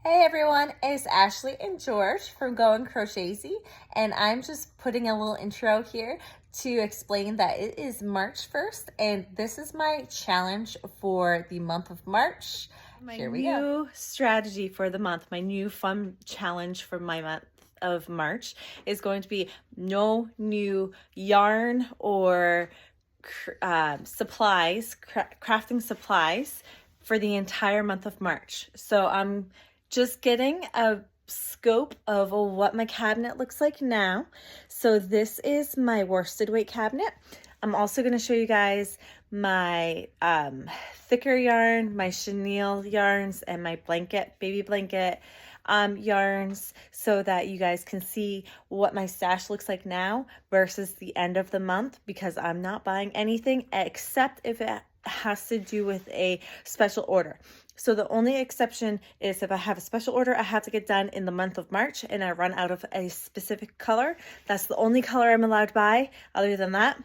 Hey everyone, it's Ashley and George from Going Crochetzy, and I'm just putting a little intro here to explain that it is March 1st, and this is my challenge for the month of March. Here we go. New strategy for the month, my new fun challenge for my month of March is going to be no new yarn or supplies, crafting supplies for the entire month of March. So I'm just getting a scope of what my cabinet looks like now. So this is my worsted weight cabinet. I'm also going to show you guys my thicker yarn, my chenille yarns, and my baby blanket yarns, so that you guys can see what my stash looks like now versus the end of the month, because I'm not buying anything except if it has to do with a special order. So the only exception is if I have a special order I have to get done in the month of March and I run out of a specific color. That's the only color I'm allowed to buy. Other than that,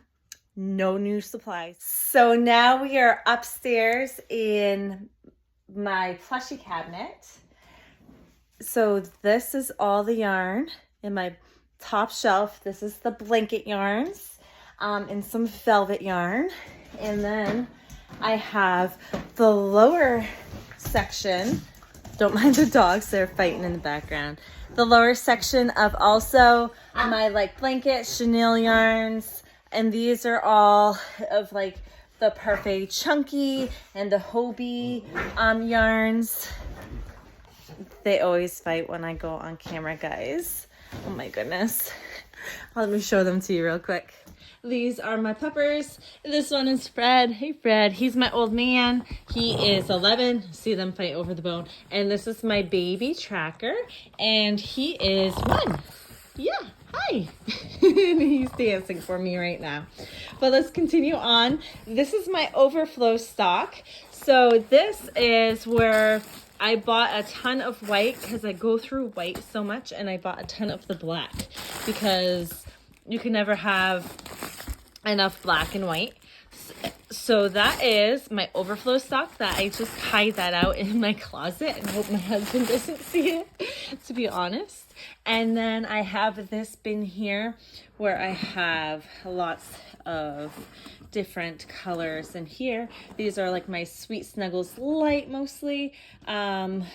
no new supplies. So now we are upstairs in my plushie cabinet. So this is all the yarn in my top shelf. This is the blanket yarns and some velvet yarn. And then I have the lower section. Don't mind the dogs, they're fighting in the background. The lower section of also my blanket chenille yarns. And these are all of the Parfait Chunky and the Hobie yarns. They always fight when I go on camera, guys. Oh my goodness. Let me show them to you real quick. These are my puppers. This one is Fred. Hey Fred, he's my old man. He is 11. See them fight over the bone. And this is my baby Tracker, and he is 1. Yeah, hi. He's dancing for me right now. But let's continue on. This is my overflow stock. So this is where I bought a ton of white because I go through white so much, and I bought a ton of the black because you can never have enough black and white. So that is my overflow stock that I just hide that out in my closet and hope my husband doesn't see it, to be honest. And then I have this bin here where I have lots of different colors. And here, these are like my Sweet Snuggles Light mostly. And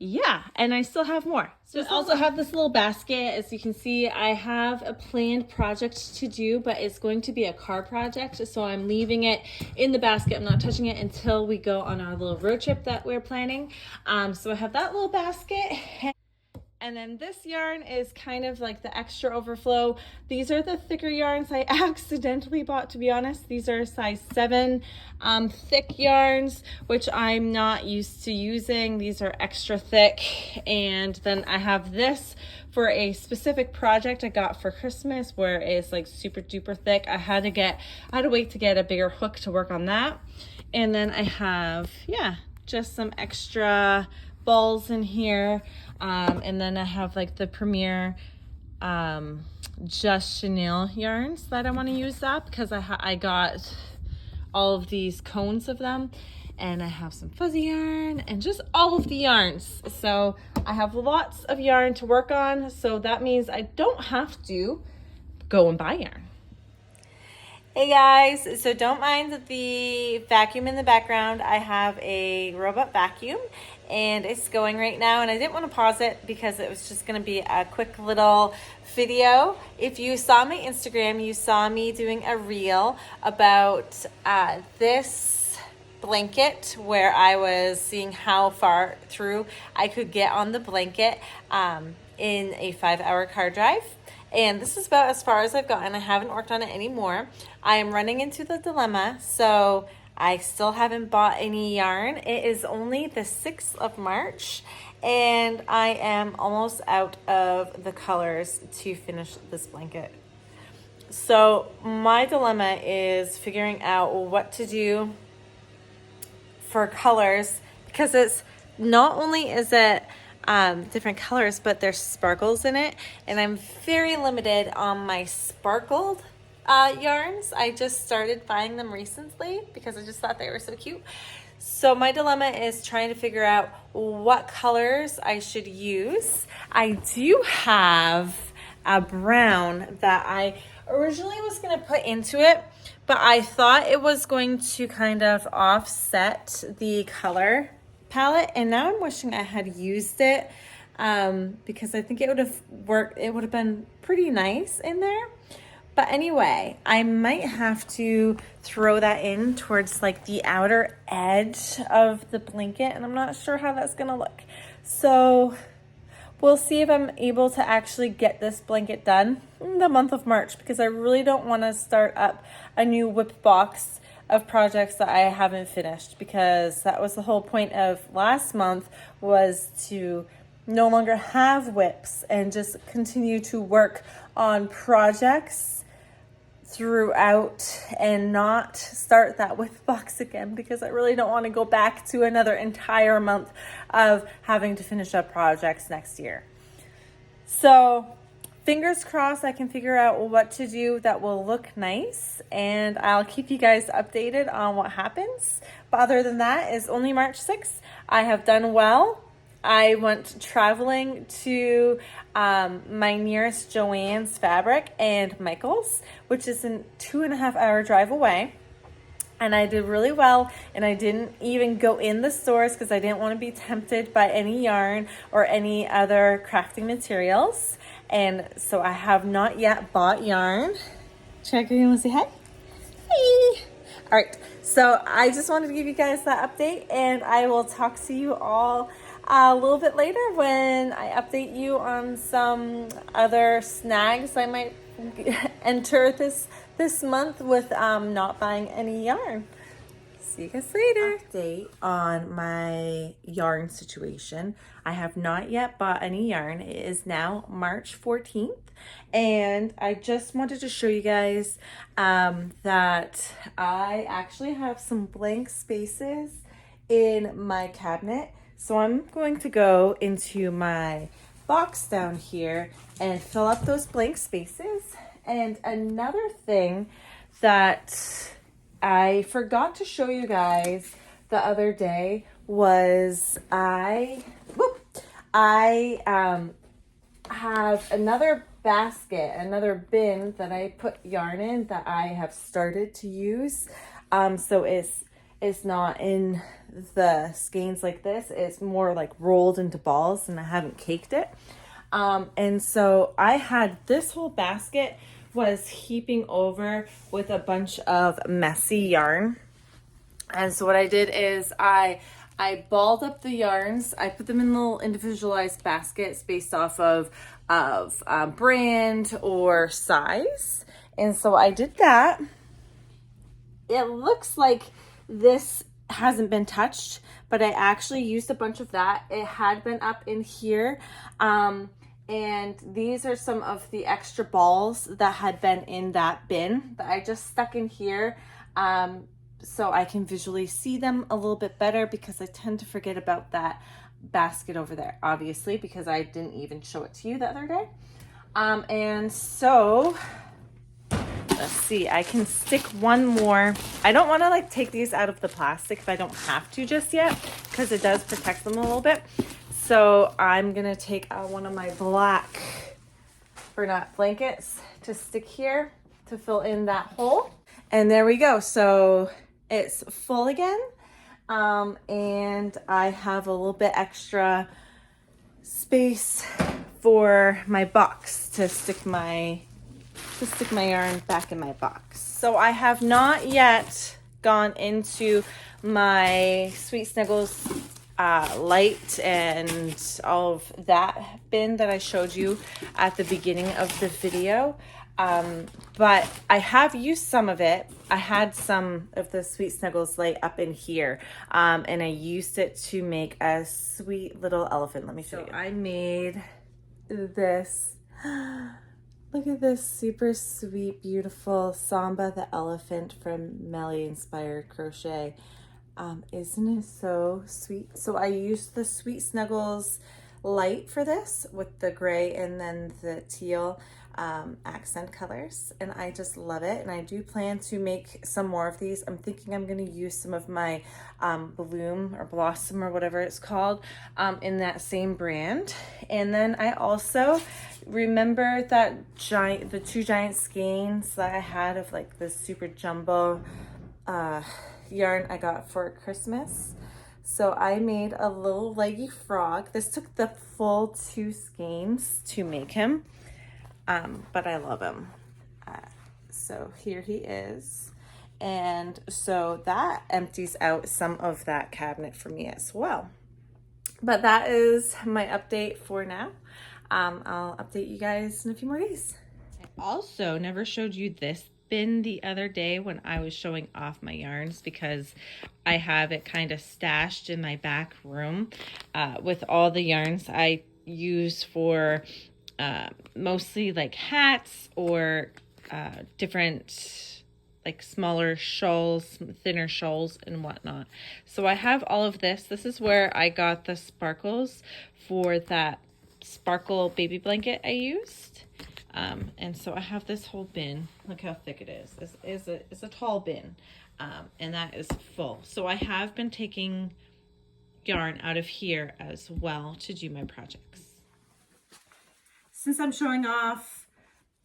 yeah, and I still have more. So I also have this little basket. As you can see, I have a planned project to do, but it's going to be a car project. So I'm leaving it in the basket. I'm not touching it until we go on our little road trip that we're planning. So I have that little basket. And then this yarn is kind of like the extra overflow. These are the thicker yarns I accidentally bought, to be honest. These are size 7 thick yarns, which I'm not used to using. These are extra thick. And then I have this for a specific project I got for Christmas where it's like super duper thick. I had to wait to get a bigger hook to work on that. And then I have, just some extra balls in here. And then I have the Premier just chenille yarns that I want to use up because I got all of these cones of them, and I have some fuzzy yarn and just all of the yarns. So I have lots of yarn to work on, so that means I don't have to go and buy yarn. Hey guys, so don't mind the vacuum in the background. I have a robot vacuum and it's going right now, and I didn't want to pause it because it was just going to be a quick little video. If you saw my Instagram, you saw me doing a reel about this blanket where I was seeing how far through I could get on the blanket in a 5-hour car drive. And this is about as far as I've gotten. I haven't worked on it anymore. I am running into the dilemma, so I still haven't bought any yarn. It is only the 6th of March, and I am almost out of the colors to finish this blanket. So my dilemma is figuring out what to do for colors, because it's not only is it different colors, but there's sparkles in it, and I'm very limited on my sparkled yarns. I just started buying them recently because I just thought they were so cute. So my dilemma is trying to figure out what colors I should use. I do have a brown that I originally was going to put into it, but I thought it was going to kind of offset the color palette, and now I'm wishing I had used it because I think it would have worked. It would have been pretty nice in there. But anyway, I might have to throw that in towards like the outer edge of the blanket, and I'm not sure how that's gonna look. So we'll see if I'm able to actually get this blanket done in the month of March, because I really don't want to start up a new whip box of projects that I haven't finished, because that was the whole point of last month, was to no longer have whips and just continue to work on projects throughout and not start that whip box again, because I really don't want to go back to another entire month of having to finish up projects next year. So fingers crossed I can figure out what to do that will look nice, and I'll keep you guys updated on what happens. But other than that, it's only March 6th. I have done well. I went traveling to my nearest Joann's Fabric and Michael's, which is a 2.5 hour drive away. And I did really well, and I didn't even go in the stores because I didn't want to be tempted by any yarn or any other crafting materials. And so I have not yet bought yarn. Check, you want to say hi? Hey! All right, so I just wanted to give you guys that update, and I will talk to you all a little bit later when I update you on some other snags I might enter this month with not buying any yarn. See you guys later. Update on my yarn situation. I have not yet bought any yarn. It is now March 14th, and I just wanted to show you guys that I actually have some blank spaces in my cabinet. So I'm going to go into my box down here and fill up those blank spaces. And another thing that I forgot to show you guys the other day was I have another basket, another bin that I put yarn in that I have started to use. So it's not in the skeins like this. It's more like rolled into balls, and I haven't caked it. And so I had this whole basket was heaping over with a bunch of messy yarn. And so what I did is I balled up the yarns. I put them in little individualized baskets based off of brand or size. And so I did that. It looks like this hasn't been touched, but I actually used a bunch of that. It had been up in here. And these are some of the extra balls that had been in that bin that I just stuck in here so I can visually see them a little bit better, because I tend to forget about that basket over there, obviously, because I didn't even show it to you the other day. And so let's see, I can stick one more. I don't want to like take these out of the plastic if I don't have to just yet, because it does protect them a little bit. So I'm gonna take one of my black Bernat blankets to stick here to fill in that hole. And there we go. So it's full again. And I have a little bit extra space for my box to stick my yarn back in my box. So I have not yet gone into my Sweet Snuggles light and all of that bin that I showed you at the beginning of the video. But I have used some of it. I had some of the Sweet Snuggles light up in here, and I used it to make a sweet little elephant. Let me show you. I made this. Look at this super sweet, beautiful Samba the elephant from Melly Inspired Crochet. Isn't it so sweet? So I used the Sweet Snuggles light for this with the gray and then the teal. accent colors, and I just love it. And I do plan to make some more of these. I'm thinking I'm going to use some of my Bloom or Blossom or whatever it's called in that same brand. And then I also remember that the two giant skeins that I had of like this super jumbo yarn I got for Christmas. So I made a little leggy frog. This took the full 2 skeins to make him, but I love him. So here he is. And so that empties out some of that cabinet for me as well. But that is my update for now. I'll update you guys in a few more days. I also never showed you this bin the other day when I was showing off my yarns, because I have it kind of stashed in my back room with all the yarns I use for mostly like hats or different like smaller shawls, thinner shawls and whatnot. So I have all of this. This is where I got the sparkles for that sparkle baby blanket I used. And so I have this whole bin. Look how thick it is. This is a tall bin, and that is full. So I have been taking yarn out of here as well to do my projects. Since I'm showing off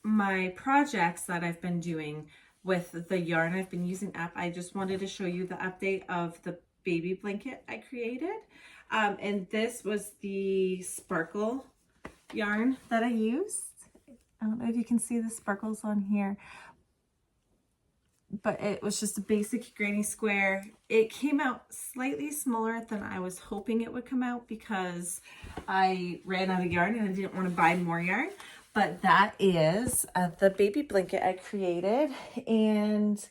my projects that I've been doing with the yarn I've been using up, I just wanted to show you the update of the baby blanket I created. And this was the sparkle yarn that I used. I don't know if you can see the sparkles on here, but it was just a basic granny square. It came out slightly smaller than I was hoping it would come out because I ran out of yarn and I didn't want to buy more yarn. But that is the baby blanket I created. And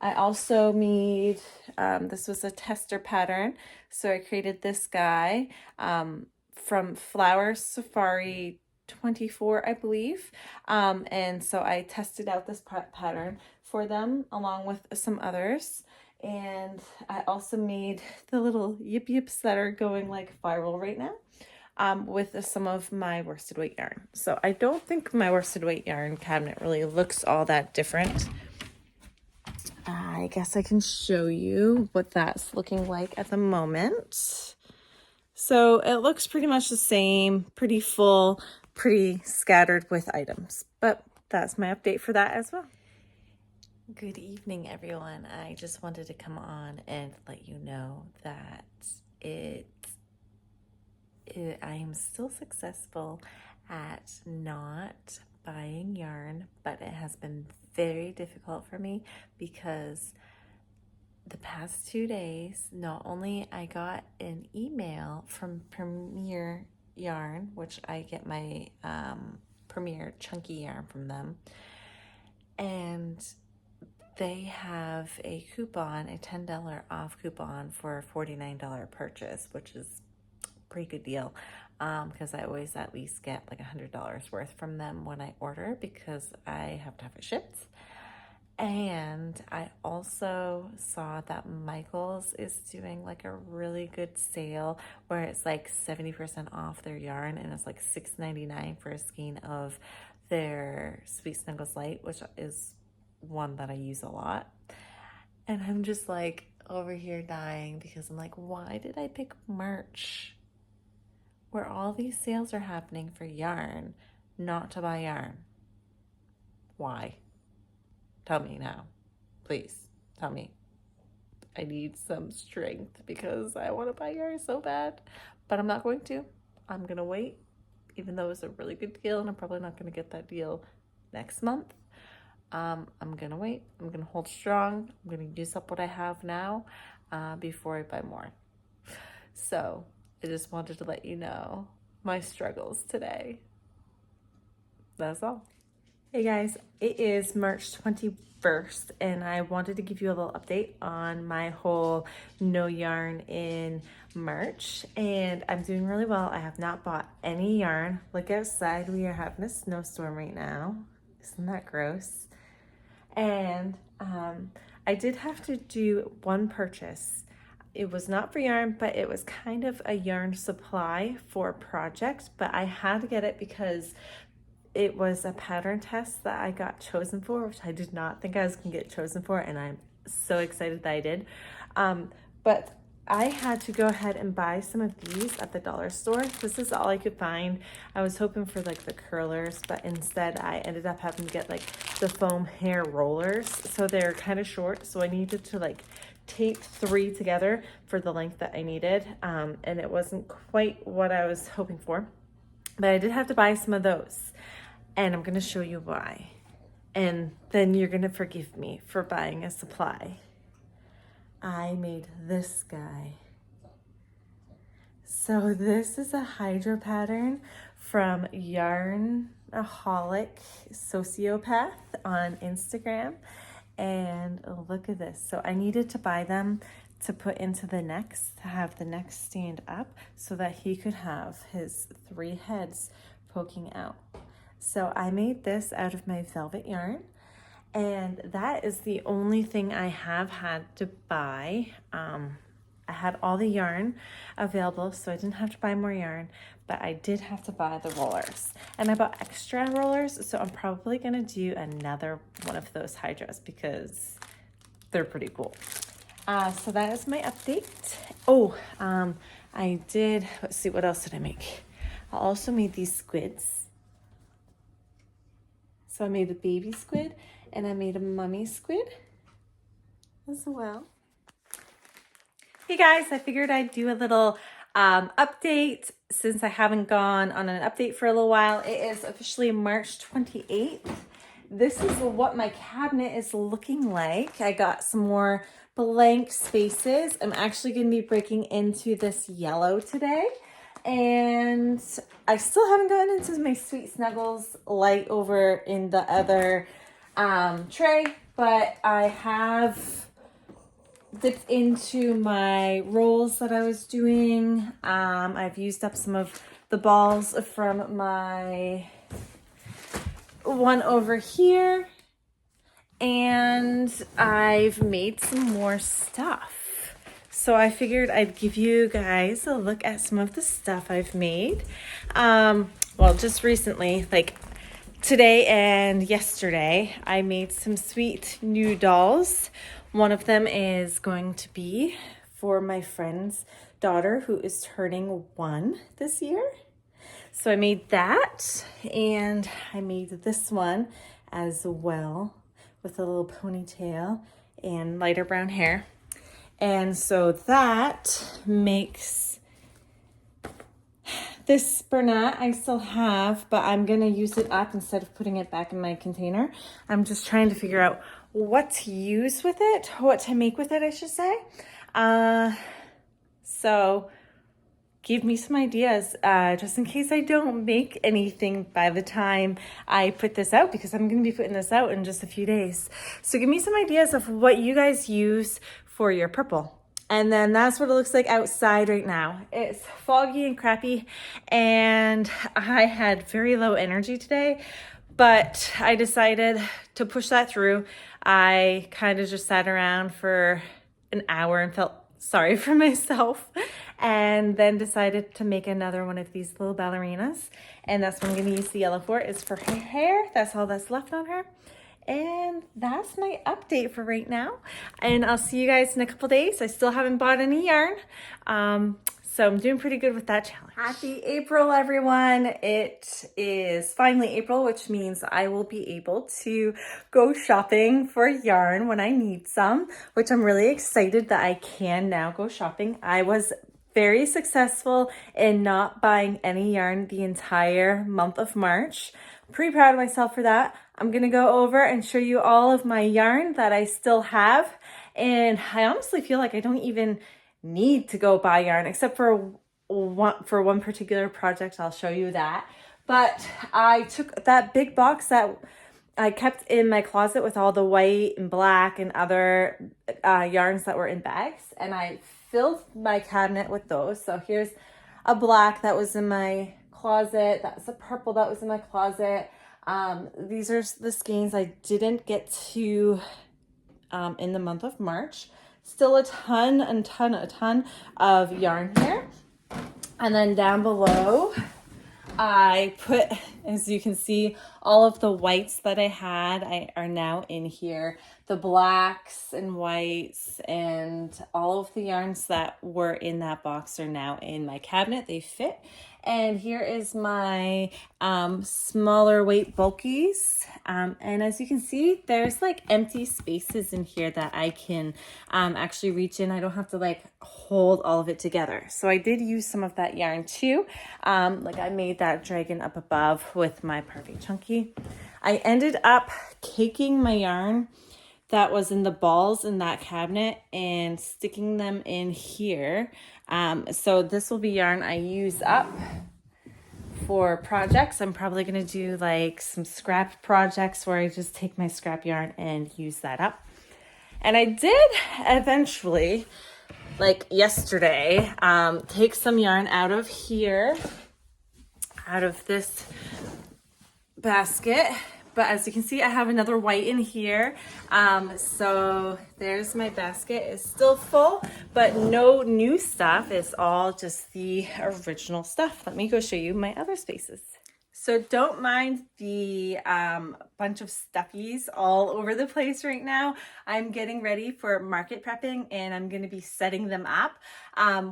I also made, this was a tester pattern. So I created this guy from Flower Safari 24, I believe. And so I tested out this pattern for them along with some others. And I also made the little yip yips that are going like viral right now with some of my worsted weight yarn. So I don't think my worsted weight yarn cabinet really looks all that different. I guess I can show you what that's looking like at the moment. So it looks pretty much the same, pretty full, pretty scattered with items, but that's my update for that as well. Good evening, everyone. I just wanted to come on and let you know that I am still successful at not buying yarn, but it has been very difficult for me because the past 2 days, not only I got an email from Premier Yarn, which I get my Premier chunky yarn from them, and they have a coupon, a $10 off coupon for a $49 purchase, which is a pretty good deal because I always at least get like $100 worth from them when I order because I have to have it shipped. And I also saw that Michael's is doing like a really good sale where it's like 70% off their yarn, and it's like $6.99 for a skein of their Sweet Snuggles Light, which is one that I use a lot. And I'm just like over here dying because I'm like, why did I pick March where all these sales are happening for yarn not to buy yarn? Why? Tell me now. Please tell me. I need some strength because I want to buy yarn so bad, but I'm not going to. I'm going to wait, even though it's a really good deal, and I'm probably not going to get that deal next month. I'm going to wait. I'm going to hold strong. I'm going to use up what I have now before I buy more. So I just wanted to let you know my struggles today. That's all. Hey guys, it is March 21st and I wanted to give you a little update on my whole no yarn in March, and I'm doing really well. I have not bought any yarn. Look outside, we are having a snowstorm right now. Isn't that gross? And I did have to do one purchase. It was not for yarn, but it was kind of a yarn supply for a project, but I had to get it because it was a pattern test that I got chosen for, which I did not think I was gonna get chosen for, and I'm so excited that I did. But I had to go ahead and buy some of these at the dollar store. This is all I could find. I was hoping for like the curlers, but instead I ended up having to get like the foam hair rollers. So they're kind of short, so I needed to like tape 3 together for the length that I needed, and it wasn't quite what I was hoping for, but I did have to buy some of those, and I'm going to show you why, and then you're going to forgive me for buying a supply. I made this guy. So this is a hydro pattern from Yarnaholic Sociopath on Instagram. And look at this. So I needed to buy them to put into the necks, to have the necks stand up so that he could have his 3 heads poking out. So I made this out of my velvet yarn, and that is the only thing I have had to buy. I had all the yarn available, so I didn't have to buy more yarn, but I did have to buy the rollers. And I bought extra rollers, so I'm probably gonna do another one of those hydras because they're pretty cool. So that is my update. Oh, I did, let's see, what else did I make? I also made these squids. So I made a baby squid and I made a mummy squid as well. Hey guys, I figured I'd do a little update since I haven't gone on an update for a little while. It is officially March 28th. This is what my cabinet is looking like. I got some more blank spaces. I'm actually going to be breaking into this yellow today. And I still haven't gotten into my Sweet Snuggles light over in the other tray, but I have dipped into my rolls that I was doing. I've used up some of the balls from my one over here, and I've made some more stuff. So I figured I'd give you guys a look at some of the stuff I've made. Well, just recently, like today and yesterday, I made some sweet new dolls. One of them is going to be for my friend's daughter who is turning 1 this year. So I made that, and I made this one as well with a little ponytail and lighter brown hair. And so that makes this Bernat I still have, but I'm gonna use it up instead of putting it back in my container. I'm just trying to figure out what to use with it, what to make with it, I should say. So give me some ideas, just in case I don't make anything by the time I put this out, because I'm gonna be putting this out in just a few days. So give me some ideas of what you guys use for your purple. And then that's what it looks like outside right now. It's foggy and crappy, and I had very low energy today, but I decided to push that through. I kind of just sat around for an hour and felt sorry for myself, and then decided to make another one of these little ballerinas. And that's what I'm going to use the yellow for, is for her hair. That's all that's left on her. And that's my update for right now. And I'll see you guys in a couple days. I still haven't bought any yarn. So I'm doing pretty good with that challenge. Happy April, everyone. It is finally April, which means I will be able to go shopping for yarn when I need some, which I'm really excited that I can now go shopping. I was very successful in not buying any yarn the entire month of March. Pretty proud of myself for that. I'm gonna go over and show you all of my yarn that I still have. And I honestly feel like I don't even need to go buy yarn except for one particular project. I'll show you that. But I took that big box that I kept in my closet with all the white and black and other yarns that were in bags, and I filled my cabinet with those. So here's a black that was in my closet. That's a purple that was in my closet. These are the skeins I didn't get to in the month of March. Still a ton of yarn here. And then down below, I put As you can see, all of the whites that I had are now in here. The blacks and whites and all of the yarns that were in that box are now in my cabinet. They fit. And here is my smaller weight bulkies. And as you can see, there's like empty spaces in here that I can actually reach in. I don't have to like hold all of it together. So I did use some of that yarn too. Like I made that dragon up above with my Parfait Chunky. I ended up caking my yarn that was in the balls in that cabinet and sticking them in here. So this will be yarn I use up for projects. I'm probably going to do like some scrap projects where I just take my scrap yarn and use that up. And I did eventually, like yesterday, take some yarn out of here, out of this basket. But as you can see, I have another white in here. So there's my basket. It's still full, but no new stuff. It's all just the original stuff. Let me go show you my other spaces. So don't mind the bunch of stuffies all over the place right now. I'm getting ready for market prepping and I'm going to be setting them up,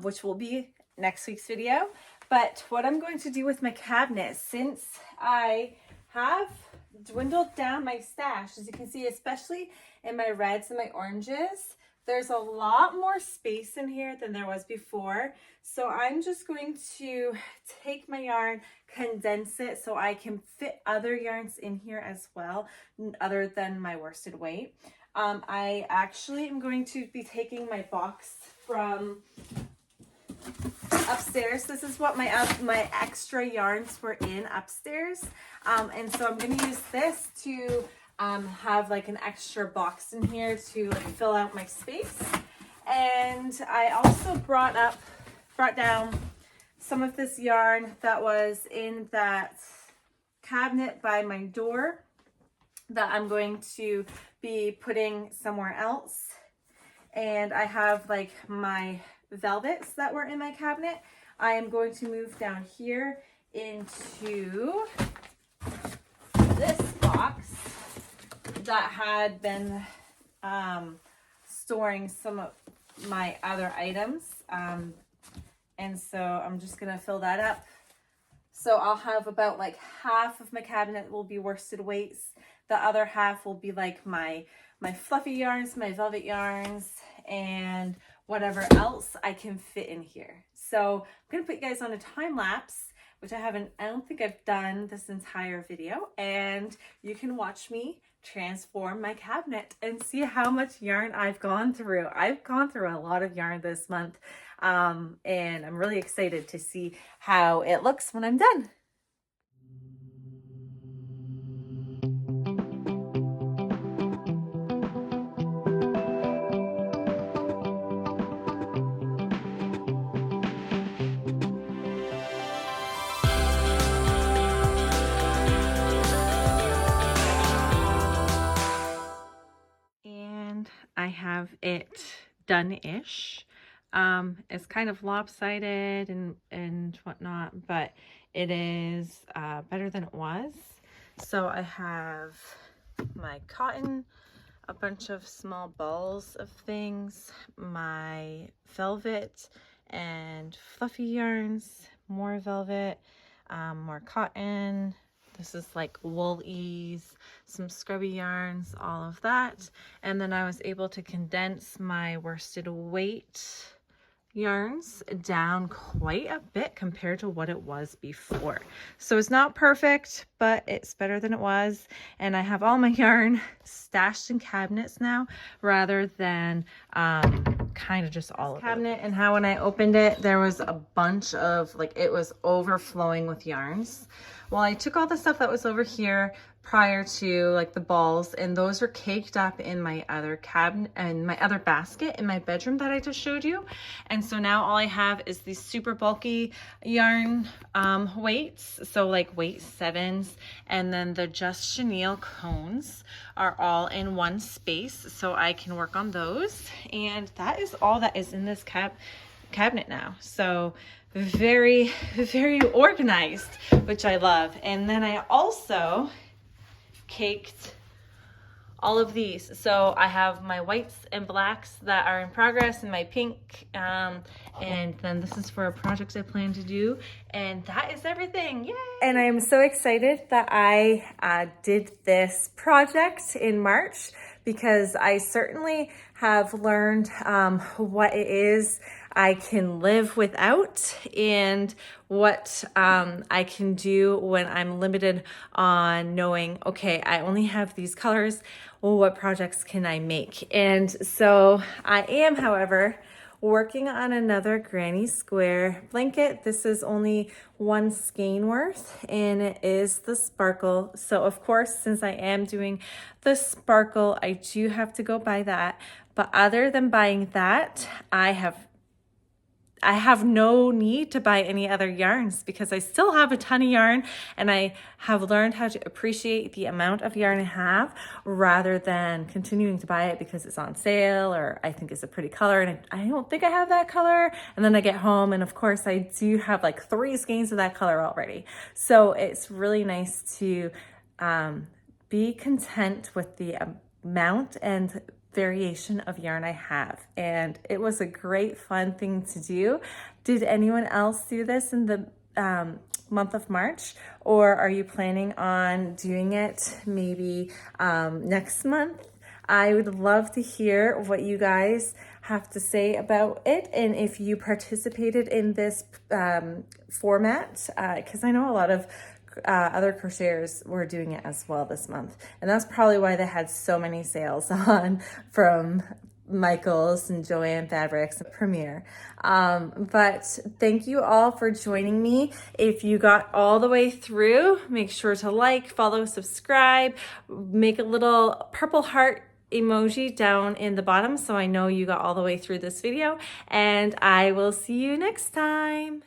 which will be next week's video. But what I'm going to do with my cabinet, since I have dwindled down my stash, as you can see, especially in my reds and my oranges, there's a lot more space in here than there was before. So I'm just going to take my yarn, condense it so I can fit other yarns in here as well, other than my worsted weight. I actually am going to be taking my box from upstairs. This is what my extra yarns were in upstairs, and so I'm going to use this to have like an extra box in here to fill out my space. And I also brought down some of this yarn that was in that cabinet by my door that I'm going to be putting somewhere else. And I have like my velvets that were in my cabinet. I am going to move down here into this box that had been storing some of my other items. And so I'm just gonna fill that up. So I'll have about like half of my cabinet will be worsted weights. The other half will be like my fluffy yarns, my velvet yarns, and whatever else I can fit in here. So I'm gonna put you guys on a time lapse, which I don't think I've done this entire video, and you can watch me transform my cabinet and see how much yarn I've gone through. I've gone through a lot of yarn this month, and I'm really excited to see how it looks when I'm done. I have it done-ish. It's kind of lopsided and whatnot, but it is better than it was. So I have my cotton, a bunch of small balls of things, my velvet and fluffy yarns, more velvet, more cotton. This is like wool ease, some scrubby yarns, all of that. And then I was able to condense my worsted weight yarns down quite a bit compared to what it was before. So it's not perfect, but it's better than it was. And I have all my yarn stashed in cabinets now rather than kind of just all of it. And how when I opened it, there was a bunch of, like, it was overflowing with yarns. Well, I took all the stuff that was over here prior to, like, the balls, and those are caked up in my other cabinet and my other basket in my bedroom that I just showed you. And so now all I have is these super bulky yarn weights, so like weight 7s, and then the Just Chenille cones are all in one space, so I can work on those. And that is all that is in this cabinet now. So very, very organized, which I love. And then I also caked all of these. So I have my whites and blacks that are in progress and my pink. And then this is for a project I plan to do. And that is everything. Yay! And I am so excited that I did this project in March, because I certainly have learned what it is I can live without and what I can do when I'm limited on knowing, okay, I only have these colors. Well, what projects can I make? And so I am, however, working on another granny square blanket. This is only one skein worth, and it is the sparkle. So of course, since I am doing the sparkle, I do have to go buy that. But other than buying that, I have no need to buy any other yarns, because I still have a ton of yarn, and I have learned how to appreciate the amount of yarn I have rather than continuing to buy it because it's on sale or I think it's a pretty color and I don't think I have that color. And then I get home and of course I do have like 3 skeins of that color already. So it's really nice to be content with the amount and variation of yarn I have, and it was a great fun thing to do. Did anyone else do this in the month of March, or are you planning on doing it maybe next month? I would love to hear what you guys have to say about it, and if you participated in this format, because I know a lot of other crocheters were doing it as well this month, and that's probably why they had so many sales on from Michaels and Joanne Fabrics and Premier. But thank you all for joining me. If you got all the way through, make sure to like, follow, subscribe, make a little purple heart emoji down in the bottom so I know you got all the way through this video, and I will see you next time.